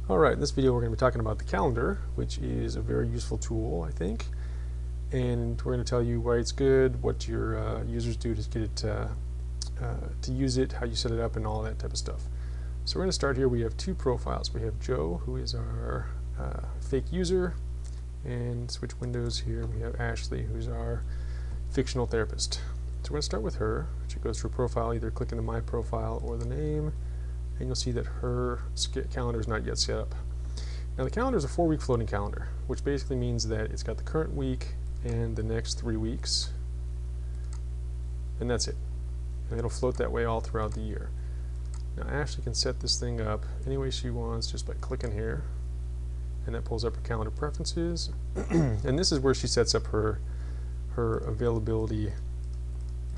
Alright, in this video we're going to be talking about the calendar, which is a very useful tool, I think. And we're going to tell you why it's good, what your users do to get it to use it, how you set it up, and all that type of stuff. So we're going to start here. We have two profiles. We have Joe, who is our fake user, and switch windows here. We have Ashley, who's our fictional therapist. So we're going to start with her. She goes to her profile, either clicking the My Profile or the name, and you'll see that her calendar is not yet set up. Now the calendar is a 4-week floating calendar, which basically means that it's got the current week and the next 3 weeks, and that's it. And it'll float that way all throughout the year. Now Ashley can set this thing up any way she wants just by clicking here, and that pulls up her calendar preferences. And this is where she sets up her availability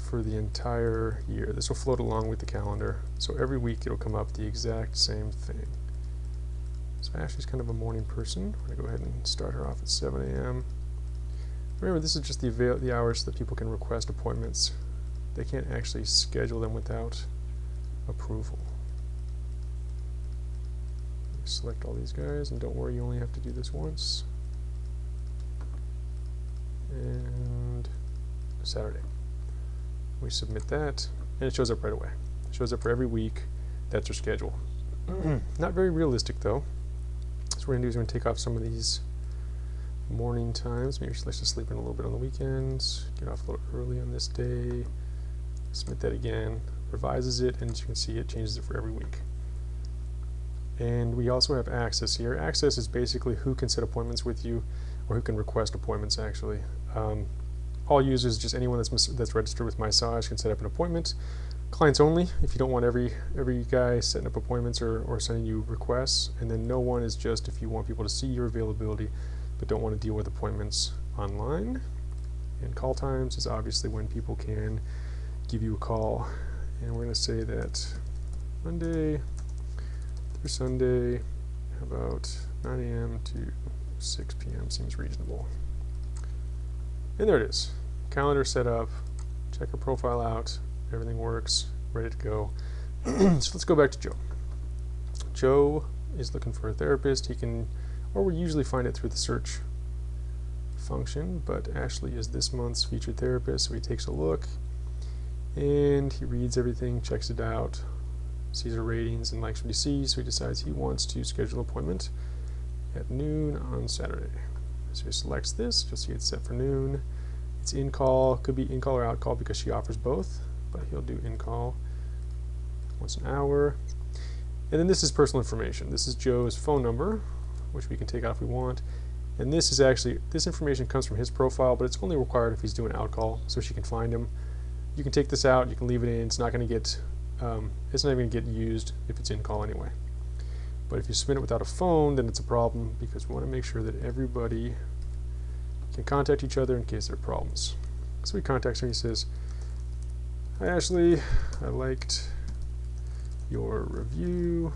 for the entire year. This will float along with the calendar, so every week it'll come up the exact same thing. So Ashley's kind of a morning person. I'm going to go ahead and start her off at 7 a.m. Remember, this is just the hours that people can request appointments. They can't actually schedule them without approval. Select all these guys, and don't worry, you only have to do this once. And Saturday. We submit that, and it shows up right away. It shows up for every week. That's our schedule. Not very realistic, though. So what we're going to do is we're going to take off some of these morning times. Maybe she likes to sleep in a little bit on the weekends. Get off a little early on this day. Submit that again. Revises it, and as you can see, it changes it for every week. And we also have access here. Access is basically who can set appointments with you, or who can request appointments, actually. All users, just anyone that's registered with Massage, can set up an appointment. Clients only, if you don't want every guy setting up appointments or sending you requests. And then no one is just if you want people to see your availability but don't want to deal with appointments online. And call times is obviously when people can give you a call. And we're going to say that Monday through Sunday, about 9 a.m. to 6 p.m. seems reasonable. And there it is. Calendar set up. Check her profile out. Everything works. Ready to go. So let's go back to Joe. Joe is looking for a therapist. He can, or we usually find it through the search function, but Ashley is this month's featured therapist, so he takes a look and he reads everything, checks it out, sees her ratings and likes what he sees, so he decides he wants to schedule an appointment at noon on Saturday. So he selects this, you'll see it's set for noon. It's in-call, could be in-call or out-call because she offers both, but he'll do in-call once an hour. And then this is personal information. This is Joe's phone number, which we can take out if we want. And this is actually, this information comes from his profile, but it's only required if he's doing out-call, so she can find him. You can take this out, you can leave it in, it's not going to get, it's not even going to get used if it's in-call anyway. But if you submit it without a phone, then it's a problem because we want to make sure that everybody can contact each other in case there are problems. So he contacts her and he says, "Hi Ashley, I liked your review.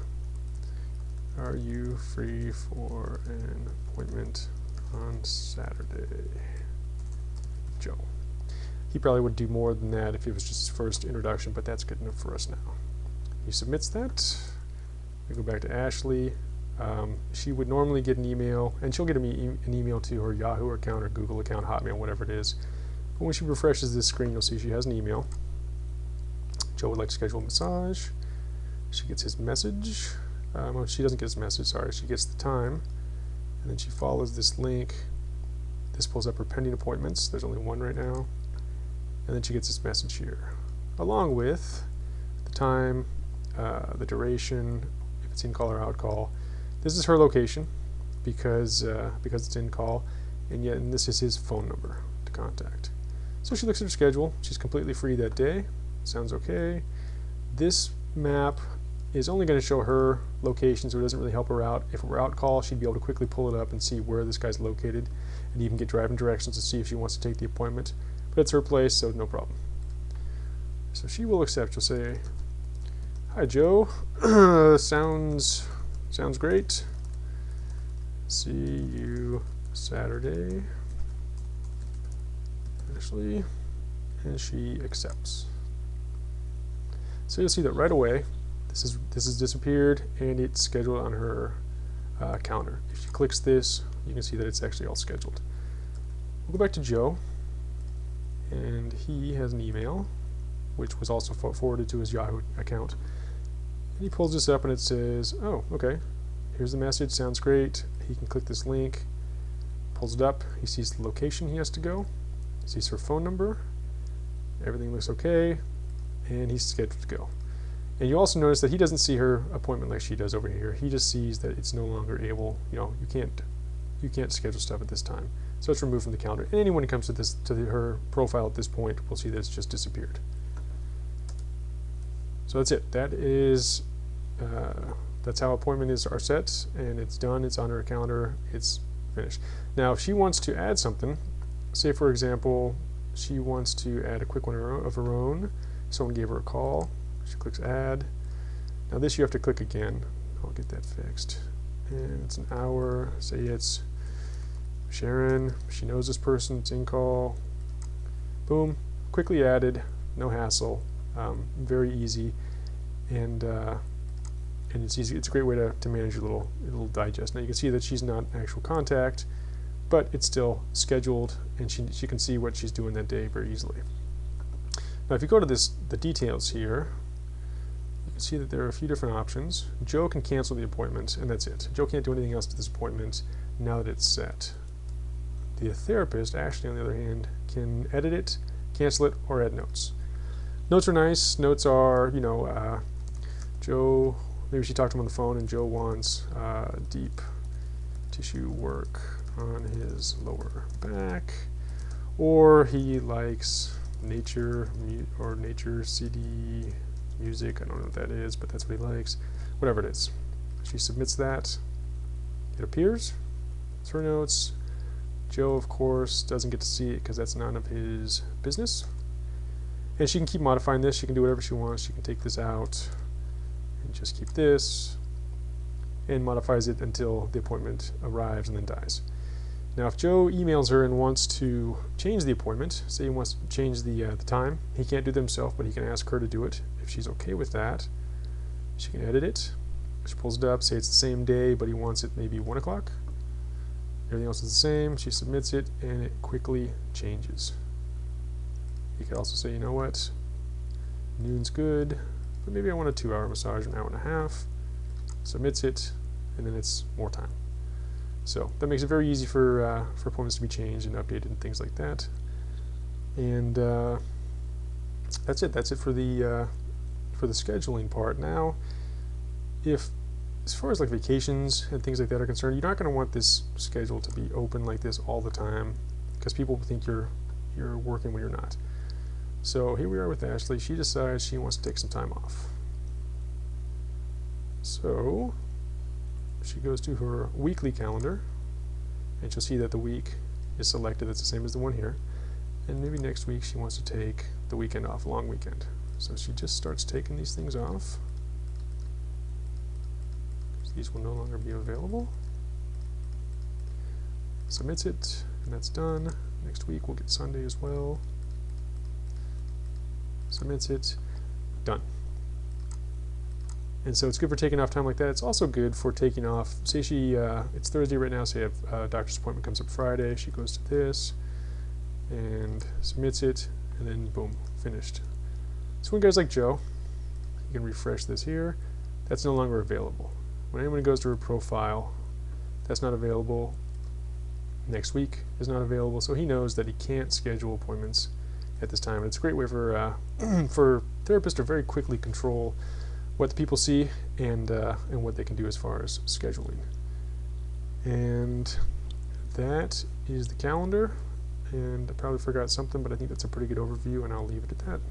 Are you free for an appointment on Saturday?" Joe. He probably would do more than that if it was just his first introduction, but that's good enough for us now. He submits that. We go back to Ashley. She would normally get an email, and she'll get an email to her Yahoo account or Google account, Hotmail, whatever it is. But when she refreshes this screen, you'll see she has an email. Joe would like to schedule a massage. She gets his message. Well, she doesn't get his message, sorry. She gets the time, and then she follows this link. This pulls up her pending appointments. There's only one right now. And then she gets this message here, along with the time, the duration, if it's in-call or out-call. This is her location because it's in-call, and this is his phone number to contact. So she looks at her schedule. She's completely free that day. Sounds okay. This map is only going to show her location, so it doesn't really help her out. If it were out-call, she'd be able to quickly pull it up and see where this guy's located, and even get driving directions to see if she wants to take the appointment. But it's her place, so no problem. So she will accept. She'll say, "Hi Joe, sounds great. See you Saturday, Ashley," and she accepts. So you'll see that right away. This has disappeared, and it's scheduled on her calendar. If she clicks this, you can see that it's actually all scheduled. We'll go back to Joe, and he has an email, which was also forwarded to his Yahoo account. And he pulls this up, and it says, oh, okay, here's the message, sounds great. He can click this link, pulls it up, he sees the location he has to go, he sees her phone number, everything looks okay, and he's scheduled to go. And you also notice that he doesn't see her appointment like she does over here. He just sees that it's no longer able, you can't schedule stuff at this time. So it's removed from the calendar. And anyone who comes to her profile at this point will see that it's just disappeared. So that's it. That's how appointments are set, and it's done. It's on her calendar. It's finished. Now, if she wants to add something, say for example, she wants to add a quick one of her own. Someone gave her a call. She clicks add. Now this you have to click again. I'll get that fixed. And it's an hour. Say it's Sharon. She knows this person. It's in call. Boom. Quickly added. No hassle. Very easy. And it's easy. It's a great way to manage your little digest. Now you can see that she's not actual contact, but it's still scheduled, and she can see what she's doing that day very easily. Now if you go to the details here, you can see that there are a few different options. Joe can cancel the appointment, and that's it. Joe can't do anything else to this appointment now that it's set. The therapist, Ashley, on the other hand, can edit it, cancel it, or add notes. Notes are nice. Notes are, Joe, maybe she talked to him on the phone, and Joe wants deep tissue work on his lower back, or he likes nature CD music. I don't know what that is, but that's what he likes. Whatever it is. She submits that. It appears. It's her notes. Joe, of course, doesn't get to see it because that's none of his business. And she can keep modifying this. She can do whatever she wants. She can take this out and just keep this, and modifies it until the appointment arrives and then dies. Now if Joe emails her and wants to change the appointment, say he wants to change the time, he can't do it himself, but he can ask her to do it. If she's okay with that, she can edit it. She pulls it up, say it's the same day, but he wants it maybe 1 o'clock. Everything else is the same. She submits it, and it quickly changes. You could also say, you know what, noon's good, but maybe I want a 2-hour massage, an hour and a half. Submits it, and then it's more time. So that makes it very easy for appointments to be changed and updated and things like that. And that's it. That's it for the scheduling part. Now, as far as like vacations and things like that are concerned, you're not going to want this schedule to be open like this all the time, because people will think you're working when you're not. So here we are with Ashley. She decides she wants to take some time off. So she goes to her weekly calendar, and she'll see that the week is selected. That's the same as the one here. And maybe next week she wants to take the weekend off, long weekend. So she just starts taking these things off. These will no longer be available. Submits it, and that's done. Next week we'll get Sunday as well. Submits it, done. And so it's good for taking off time like that. It's also good for taking off, say it's Thursday right now, say a doctor's appointment comes up Friday, she goes to this and submits it, and then boom, finished. So when guys like Joe, you can refresh this here, that's no longer available. When anyone goes to her profile, that's not available. Next week is not available, so he knows that he can't schedule appointments at this time. And it's a great way for therapists to very quickly control what the people see and what they can do as far as scheduling. And that is the calendar. And I probably forgot something, but I think that's a pretty good overview, and I'll leave it at that.